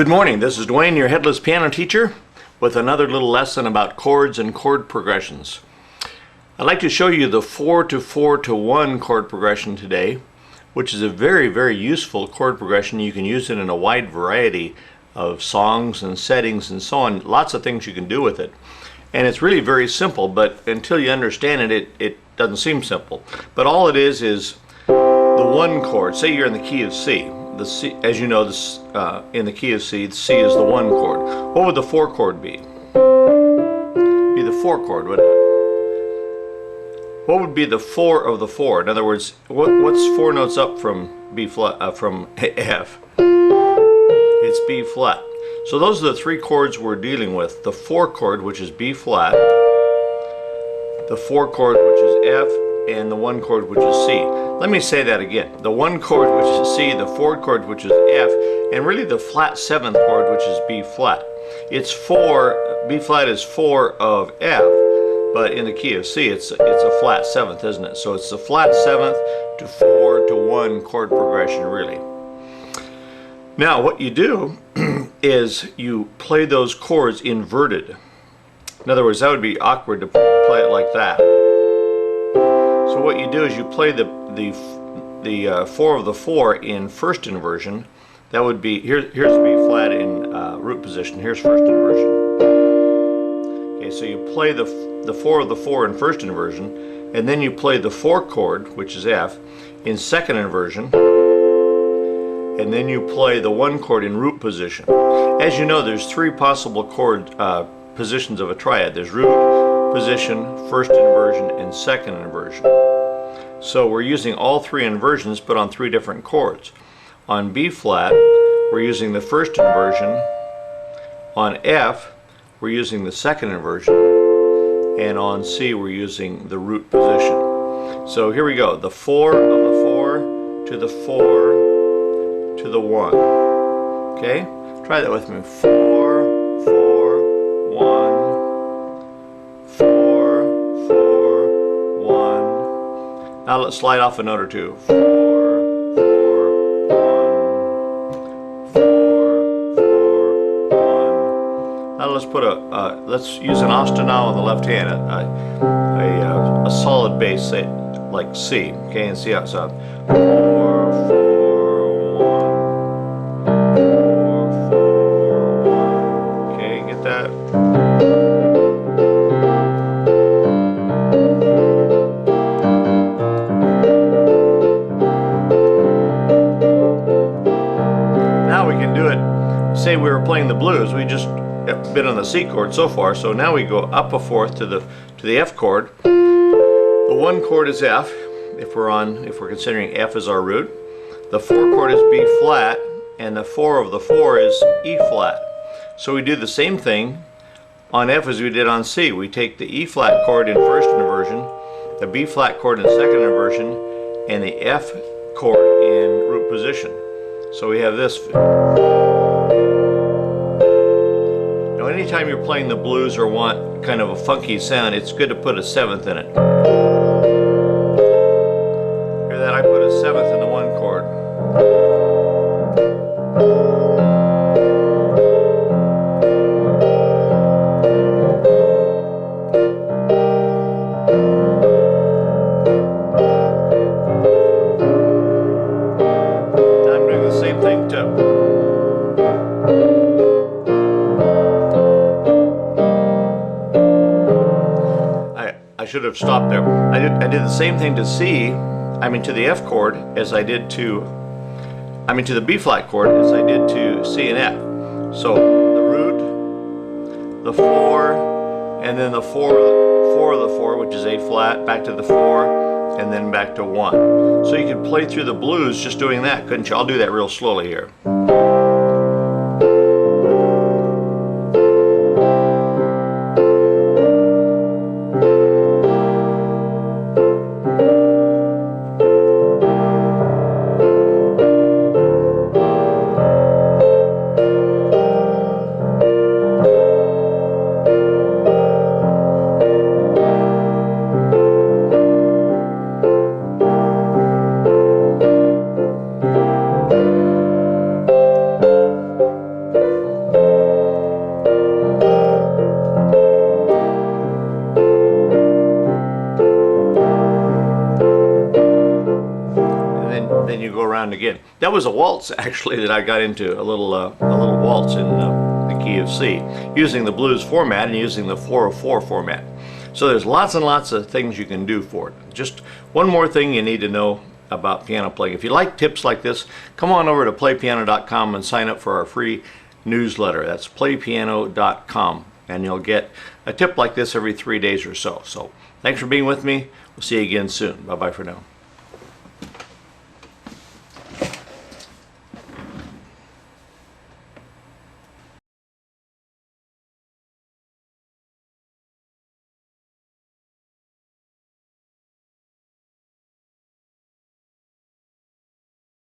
Good morning, this is Dwayne, your headless piano teacher, with another little lesson about chords and chord progressions. I'd like to show you the 4 to 4 to 1 chord progression today, which is a very useful chord progression. You can use it in a wide variety of songs and settings and so on. Lots of things you can do with it. And it's really very simple, but until you understand it, it doesn't seem simple. But all it is the one chord. Say you're in the key of C. The C, as you know, this in the key of C, the C is the 1 chord. What would the 4 chord be? Be the 4 chord, wouldn't it? What would be the 4 of the 4? In other words, what's 4 notes up from B flat, from F? It's B flat. So those are the 3 chords we're dealing with. The 4 chord, which is B flat, the 4 chord, which is F, and the 1 chord, which is C. Let me say that again. The 1 chord, which is C, the 4 chord, which is F, and really the flat 7th chord, which is B flat. It's 4, B flat is 4 of F, but in the key of C, it's a flat 7th, isn't it? So it's the flat 7th to 4 to 1 chord progression, really. Now, what you do is you play those chords inverted. In other words, that would be awkward to play it like that. So what you do is you play the 4 of the 4 in first inversion. That would be, here's B flat in root position. Here's first inversion. Okay, so you play the 4 of the 4 in first inversion, and then you play the 4 chord, which is F, in second inversion, and then you play the 1 chord in root position. As you know, there's 3 possible chord positions of a triad. There's root position, first inversion, and second inversion. So we're using all 3 inversions, but on 3 different chords. On B flat, we're using the first inversion. On F, we're using the second inversion. And on C, we're using the root position. So here we go. The 4 of the 4 to the 4 to the 1. Okay? Try that with me. 4, 4, 1. 4, 4, 1. Now let's slide off a note or 2. 4, 4, 1. 4, 4, 1. Now let's put let's use an ostinale on the left hand, a solid bass, say, like C. Okay, and see how it sounds. 4, 4, 1. 4, 4, 1. Okay, get that? Say we were playing the blues, we just been on the C chord so far, so now we go up a 4th to the F chord. The 1 chord is F, if we're considering F as our root. The 4 chord is B flat, and the 4 of the 4 is E flat. So we do the same thing on F as we did on C. We take the E flat chord in first inversion, the B flat chord in second inversion, and the F chord in root position. So we have this. Now, anytime you're playing the blues or want kind of a funky sound, it's good to put a 7th in it. Hear that? I put a 7th in the 1 chord. Now I'm doing the same thing too. I should have stopped there. I did the same thing to C, to the F chord as I did to the B flat chord as I did to C and F. So the root, the 4, and then the 4 of the 4, which is A flat, back to the 4, and then back to 1. So you could play through the blues just doing that, couldn't you? I'll do that real slowly here. around again. That was a waltz actually that I got into, a little waltz in the key of C, using the blues format and using the 4/4 format. So there's lots and lots of things you can do for it. Just one more thing you need to know about piano playing. If you like tips like this, come on over to playpiano.com and sign up for our free newsletter. That's playpiano.com, and you'll get a tip like this every 3 days or so. So thanks for being with me. We'll see you again soon. Bye-bye for now.